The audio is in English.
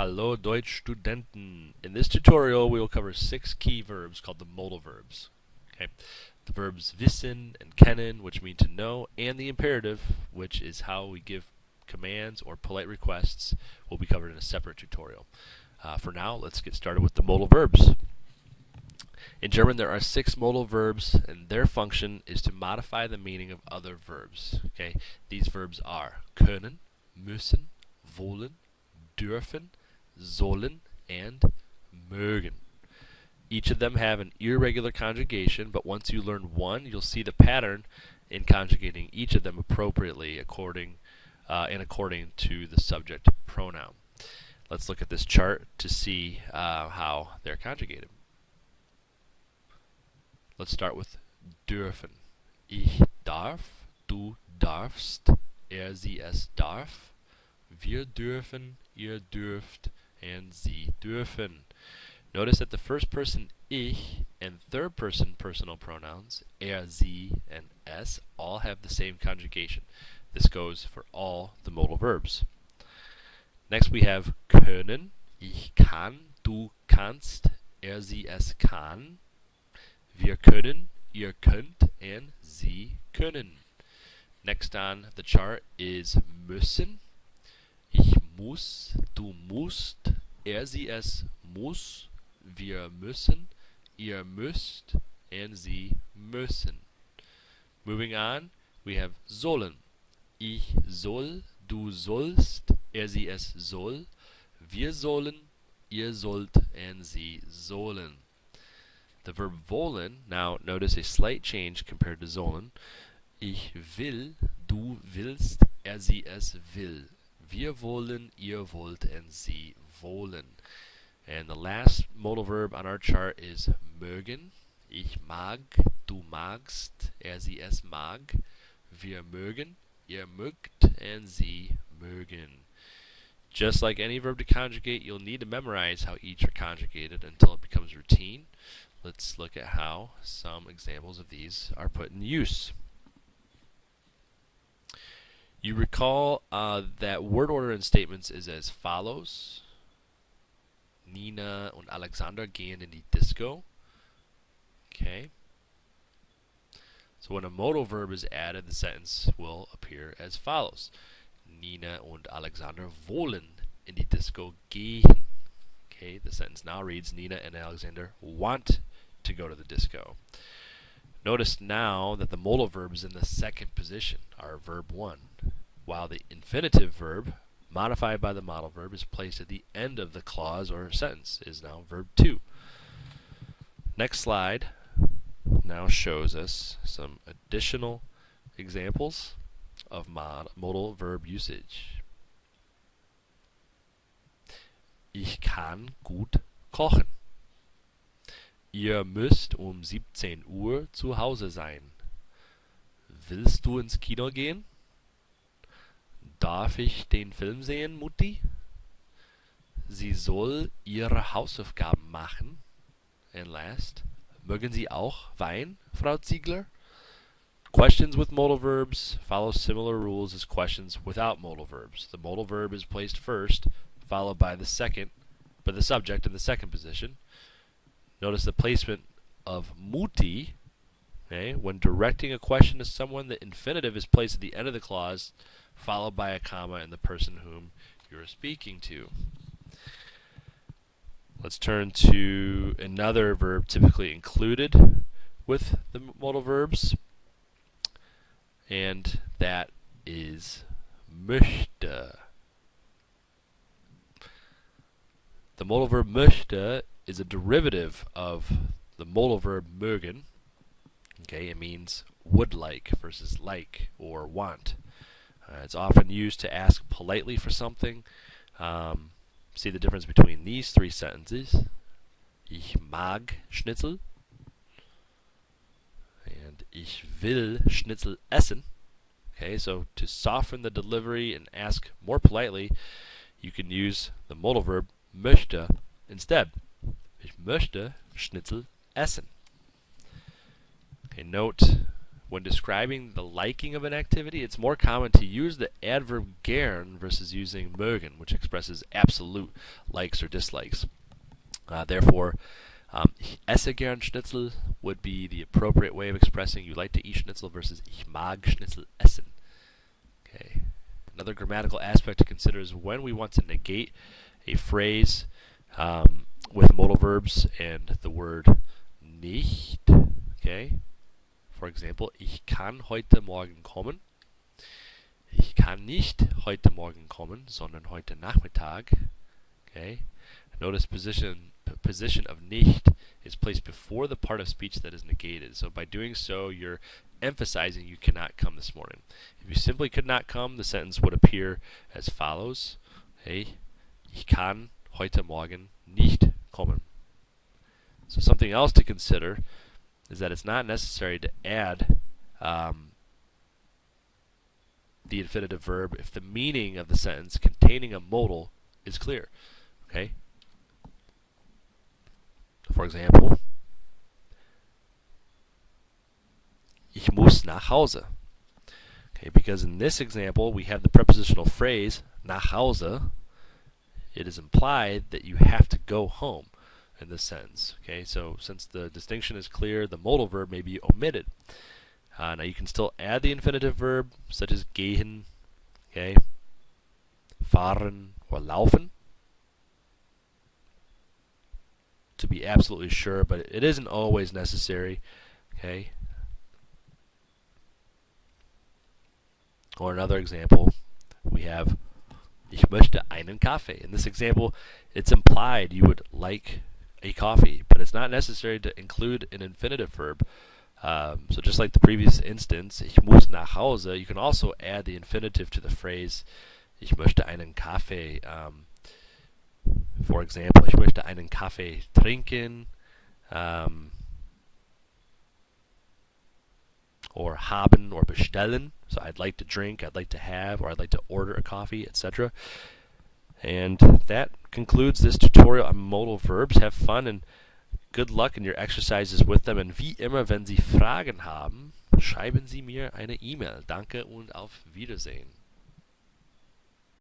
Hallo Deutsch Studenten. In this tutorial we will cover 6 key verbs called the modal verbs. Okay? The verbs wissen and kennen, which mean to know, and the imperative, which is how we give commands or polite requests, will be covered in a separate tutorial. For now, let's get started with the modal verbs. In German there are 6 modal verbs, and their function is to modify the meaning of other verbs. Okay? These verbs are können, müssen, wollen, dürfen, sollen, and mögen. Each of them have an irregular conjugation, but once you learn one, you'll see the pattern in conjugating each of them appropriately according to the subject pronoun. Let's look at this chart to see how they're conjugated. Let's start with dürfen. Ich darf, du darfst, sie es darf, wir dürfen, ihr dürft, and sie dürfen. Notice that the first person ich and third person personal pronouns sie and es all have the same conjugation. This goes for all the modal verbs. Next we have können. Ich kann, du kannst, sie es kann. Wir können, ihr könnt, and sie können. Next on the chart is müssen. Ich muss, du musst, sie es muss, wir müssen, ihr müsst, and sie müssen. Moving on, we have sollen. Ich soll, du sollst, sie es soll, wir sollen, ihr sollt, and sie sollen. The verb wollen, now notice a slight change compared to sollen. Ich will, du willst, sie es will. Wir wollen, ihr wollt, and sie wollen. And the last modal verb on our chart is mögen. Ich mag, du magst, sie es mag. Wir mögen, ihr mögt, and sie mögen. Just like any verb to conjugate, you'll need to memorize how each are conjugated until it becomes routine. Let's look at how some examples of these are put in use. You recall that word order in statements is as follows. Nina und Alexander gehen in die Disco. Okay. So when a modal verb is added, the sentence will appear as follows. Nina und Alexander wollen in die Disco gehen. Okay, the sentence now reads Nina and Alexander want to go to the disco. Notice now that the modal verb is in the second position, our verb 1, while the infinitive verb, modified by the modal verb, is placed at the end of the clause or sentence, is now verb 2. Next slide now shows us some additional examples of modal verb usage. Ich kann gut kochen. Ihr müsst 17 Uhr zu Hause sein. Willst du ins Kino gehen? Darf ich den Film sehen, Mutti? Sie soll ihre Hausaufgaben machen. And last, mögen Sie auch Wein, Frau Ziegler? Questions with modal verbs follow similar rules as questions without modal verbs. The modal verb is placed first, followed by the subject in the second position. Notice the placement of mutti. Okay, when directing a question to someone, the infinitive is placed at the end of the clause, followed by a comma and the person whom you're speaking to. Let's turn to another verb typically included with the modal verbs, and that is möchte. The modal verb möchte is a derivative of the modal verb mögen. Okay, it means would like versus like or want. It's often used to ask politely for something. See the difference between these 3 sentences. Ich mag Schnitzel. And ich will Schnitzel essen. Okay, so to soften the delivery and ask more politely, you can use the modal verb möchte instead. Ich möchte Schnitzel essen. Okay, note when describing the liking of an activity, it's more common to use the adverb gern versus using mögen, which expresses absolute likes or dislikes. Therefore, ich esse gern Schnitzel would be the appropriate way of expressing you like to eat Schnitzel versus ich mag Schnitzel essen. Okay. Another grammatical aspect to consider is when we want to negate a phrase with modal verbs and the word nicht. Okay. For example, ich kann heute Morgen kommen. Ich kann nicht heute Morgen kommen, sondern heute Nachmittag. Okay. Notice position of nicht is placed before the part of speech that is negated. So by doing so, you're emphasizing you cannot come this morning. If you simply could not come, the sentence would appear as follows. Okay. Ich kann heute Morgen nicht kommen. So something else to consider is that it's not necessary to add the infinitive verb if the meaning of the sentence containing a modal is clear. Okay? For example, ich muss nach Hause. Okay, because in this example we have the prepositional phrase nach Hause. It is implied that you have to go home in this sentence. Okay, so since the distinction is clear, the modal verb may be omitted. Now you can still add the infinitive verb, such as gehen, okay, fahren, or laufen, to be absolutely sure, but it isn't always necessary. Okay. Or another example, we have ich möchte einen Kaffee. In this example, it's implied you would like a coffee, but it's not necessary to include an infinitive verb. So just like the previous instance, ich muss nach Hause, you can also add the infinitive to the phrase ich möchte einen Kaffee. For example, ich möchte einen Kaffee trinken, or haben or bestellen. So I'd like to drink, I'd like to have, or I'd like to order a coffee, etc. And that concludes this tutorial on modal verbs. Have fun and good luck in your exercises with them. Und wie immer, wenn Sie Fragen haben, schreiben Sie mir eine E-Mail. Danke und auf Wiedersehen.